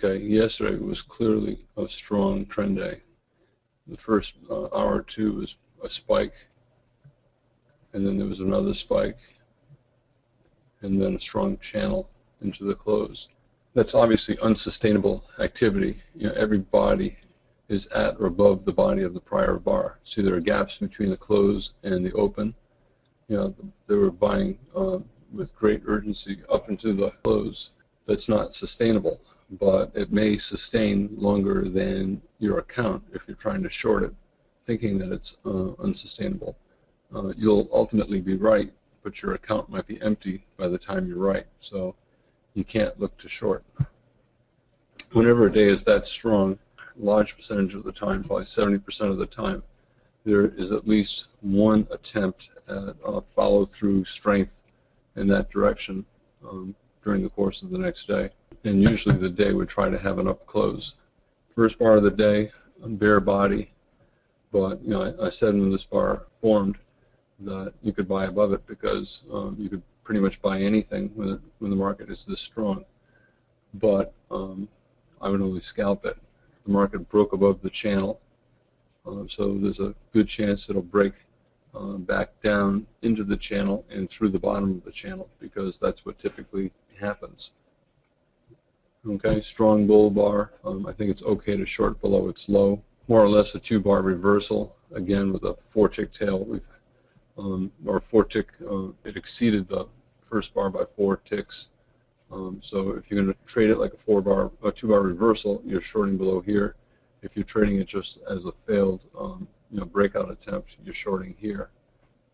Okay, yesterday was clearly a strong trend day. The first hour or two was a spike, and then there was another spike, and then a strong channel into the close. That's obviously unsustainable activity. Every body is at or above the body of the prior bar. See, there are gaps between the close and the open. They were buying with great urgency up into the close. That's not sustainable, but it may sustain longer than your account if you're trying to short it, thinking that it's unsustainable. You'll ultimately be right, but your account might be empty by the time you're right, so you can't look to short. Whenever a day is that strong, a large percentage of the time, probably 70% of the time, there is at least one attempt at follow-through strength in that direction during the course of the next day. And usually the day would try to have an up close. First bar of the day, a bare body, but I said when this bar formed that you could buy above it because you could pretty much buy anything when the market is this strong. But I would only scalp it. The market broke above the channel, so there's a good chance it'll break back down into the channel and through the bottom of the channel, because that's what typically happens. Okay, strong bull bar. I think it's okay to short below its low. More or less a 2-bar reversal, again with a 4-tick tail. Or 4-tick, it exceeded the first bar by 4 ticks. So if you're going to trade it like a 2-bar reversal, you're shorting below here. If you're trading it just as a failed breakout attempt, you're shorting here.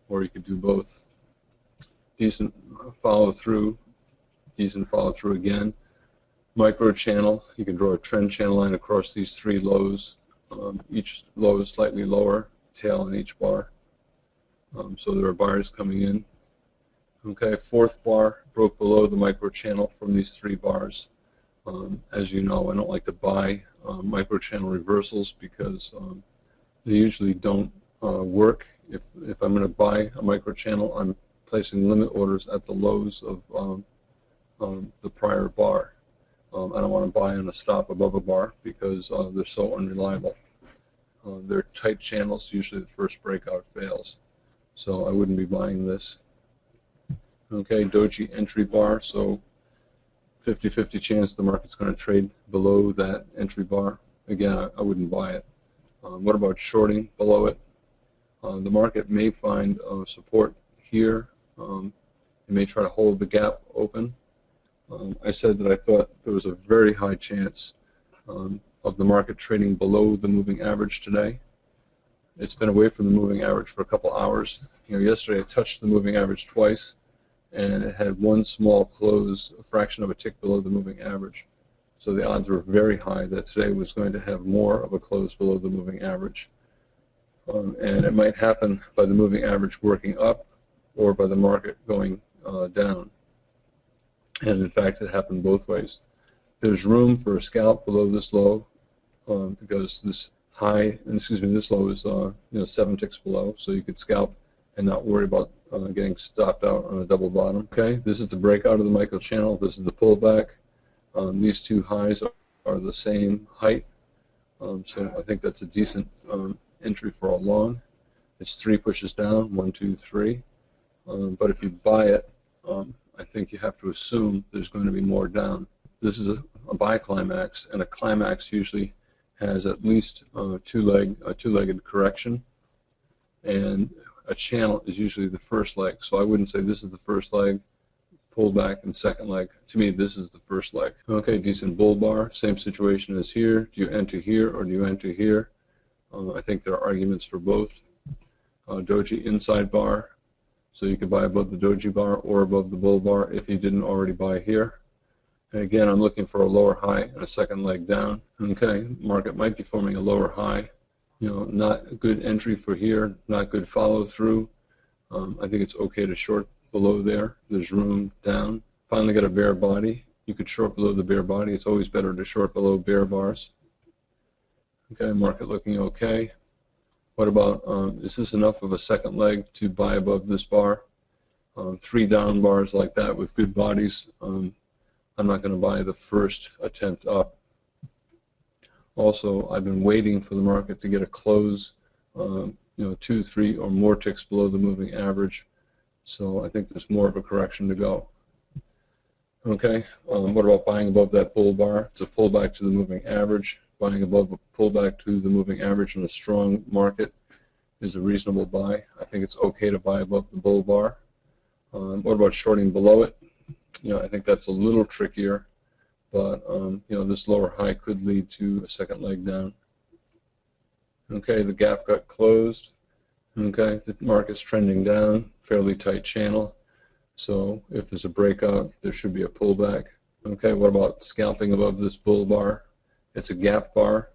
Or you could do both. Decent follow through again. Micro channel, you can draw a trend channel line across these 3 lows. Each low is slightly lower, tail in each bar. So there are buyers coming in. Okay, 4th bar broke below the micro channel from these 3 bars. As you know, I don't like to buy micro channel reversals because they usually don't work. If I'm going to buy a micro channel, I'm placing limit orders at the lows of the prior bar. I don't want to buy on a stop above a bar because they're so unreliable. They're tight channels. Usually the first breakout fails. So I wouldn't be buying this. Okay, doji entry bar, so 50-50 chance the market's going to trade below that entry bar. Again, I wouldn't buy it. What about shorting below it? The market may find support here. It may try to hold the gap open. I said that I thought there was a very high chance of the market trading below the moving average today. It's been away from the moving average for a couple hours. Yesterday it touched the moving average twice, and it had one small close, a fraction of a tick below the moving average. So the odds were very high that today was going to have more of a close below the moving average. And it might happen by the moving average working up or by the market going down. And in fact, it happened both ways. There's room for a scalp below this low because this low is 7 ticks below, so you could scalp and not worry about getting stopped out on a double bottom. Okay, this is the breakout of the micro channel. This is the pullback. These 2 highs are the same height, so I think that's a decent entry for a long. It's 3 pushes down, 1, 2, 3. But if you buy it, I think you have to assume there's going to be more down. This is a buy climax, and a climax usually has at least a two-legged correction, and a channel is usually the first leg. So I wouldn't say this is the first leg, pullback, and second leg. To me, this is the first leg. Okay, decent bull bar, same situation as here. Do you enter here or do you enter here? I think there are arguments for both. Doji inside bar, so you could buy above the doji bar or above the bull bar if you didn't already buy here. And again, I'm looking for a lower high and a second leg down. Okay, market might be forming a lower high. Not a good entry for here, not good follow through. I think it's okay to short below there. There's room down. Finally got a bare body. You could short below the bare body. It's always better to short below bare bars. Okay, market looking okay. What about, is this enough of a second leg to buy above this bar? 3 down bars like that with good bodies. I'm not going to buy the first attempt up. Also, I've been waiting for the market to get a close, 2, 3, or more ticks below the moving average. So I think there's more of a correction to go. Okay, what about buying above that bull bar? It's a pullback to the moving average. Buying above a pullback to the moving average in a strong market is a reasonable buy. I think it's okay to buy above the bull bar. What about shorting below it? I think that's a little trickier, but this lower high could lead to a second leg down. Okay, the gap got closed. Okay, the market's trending down, fairly tight channel. So if there's a breakout, there should be a pullback. Okay, what about scalping above this bull bar? It's a gap bar.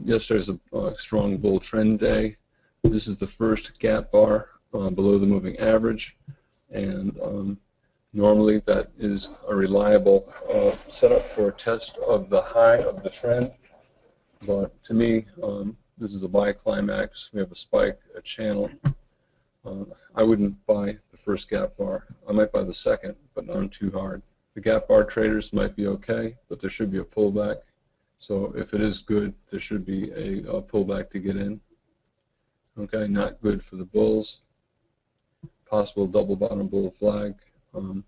Yesterday's a strong bull trend day. This is the first gap bar below the moving average, and normally that is a reliable setup for a test of the high of the trend. But to me, this is a buy climax. We have a spike, a channel. I wouldn't buy the first gap bar. I might buy the second, but not too hard. The gap bar traders might be okay, but there should be a pullback. So if it is good, there should be a pullback to get in. Okay, not good for the bulls. Possible double bottom bull flag. I'm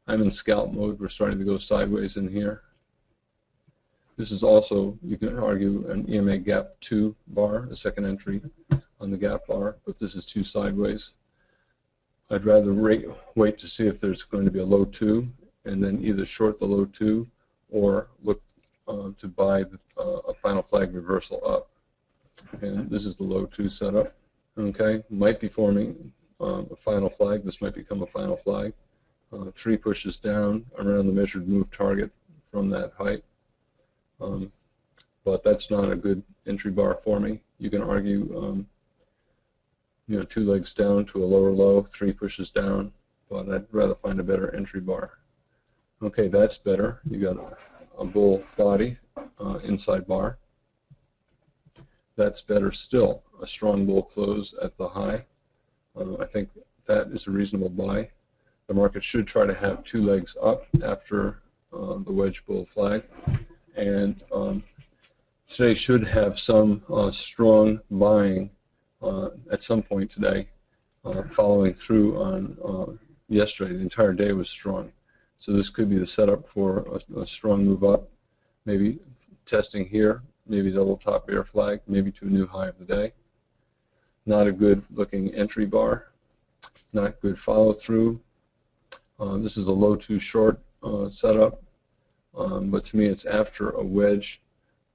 in scalp mode. We're starting to go sideways in here. This is also, you can argue, an EMA gap 2 bar, a second entry on the gap bar, but this is 2 sideways. I'd rather wait to see if there's going to be a low 2 and then either short the low 2 or look to buy a final flag reversal up. And this is the low 2 setup. Okay, might be forming a final flag. This might become a final flag. 3 pushes down around the measured move target from that height. But that's not a good entry bar for me. You can argue 2 legs down to a lower low, 3 pushes down, but I'd rather find a better entry bar. Okay, that's better. You got a bull body, inside bar. That's better still. A strong bull close at the high. I think that is a reasonable buy. The market should try to have 2 legs up after the wedge bull flag, and today should have some strong buying at some point today, following through on yesterday. The entire day was strong, so this could be the setup for a strong move up, maybe testing here, maybe double top bear flag, maybe to a new high of the day. Not a good looking entry bar, not good follow through. This is a low 2 short setup, but to me it's after a wedge.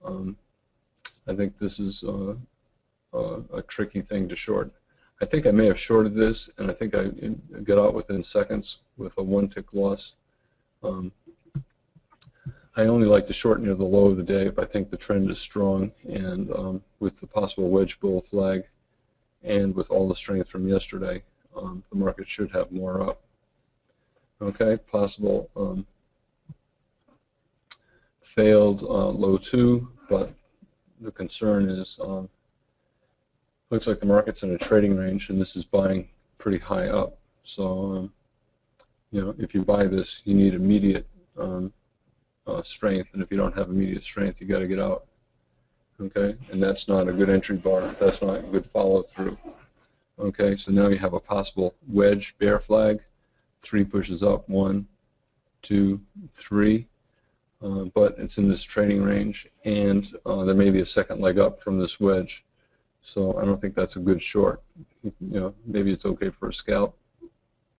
I think this is a tricky thing to short. I think I may have shorted this, and I think I got out within seconds with a 1 tick loss. I only like to short near the low of the day if I think the trend is strong, and with the possible wedge bull flag and with all the strength from yesterday, the market should have more up. Okay, possible failed low 2, but the concern is looks like the market's in a trading range, and this is buying pretty high up. So if you buy this, you need immediate strength, and if you don't have immediate strength, you got to get out. Okay, and that's not a good entry bar. That's not a good follow through. Okay, so now you have a possible wedge bear flag, 3 pushes up, 1, 2, 3. But it's in this trading range, and there may be a second leg up from this wedge. So I don't think that's a good short. Maybe it's okay for a scalp,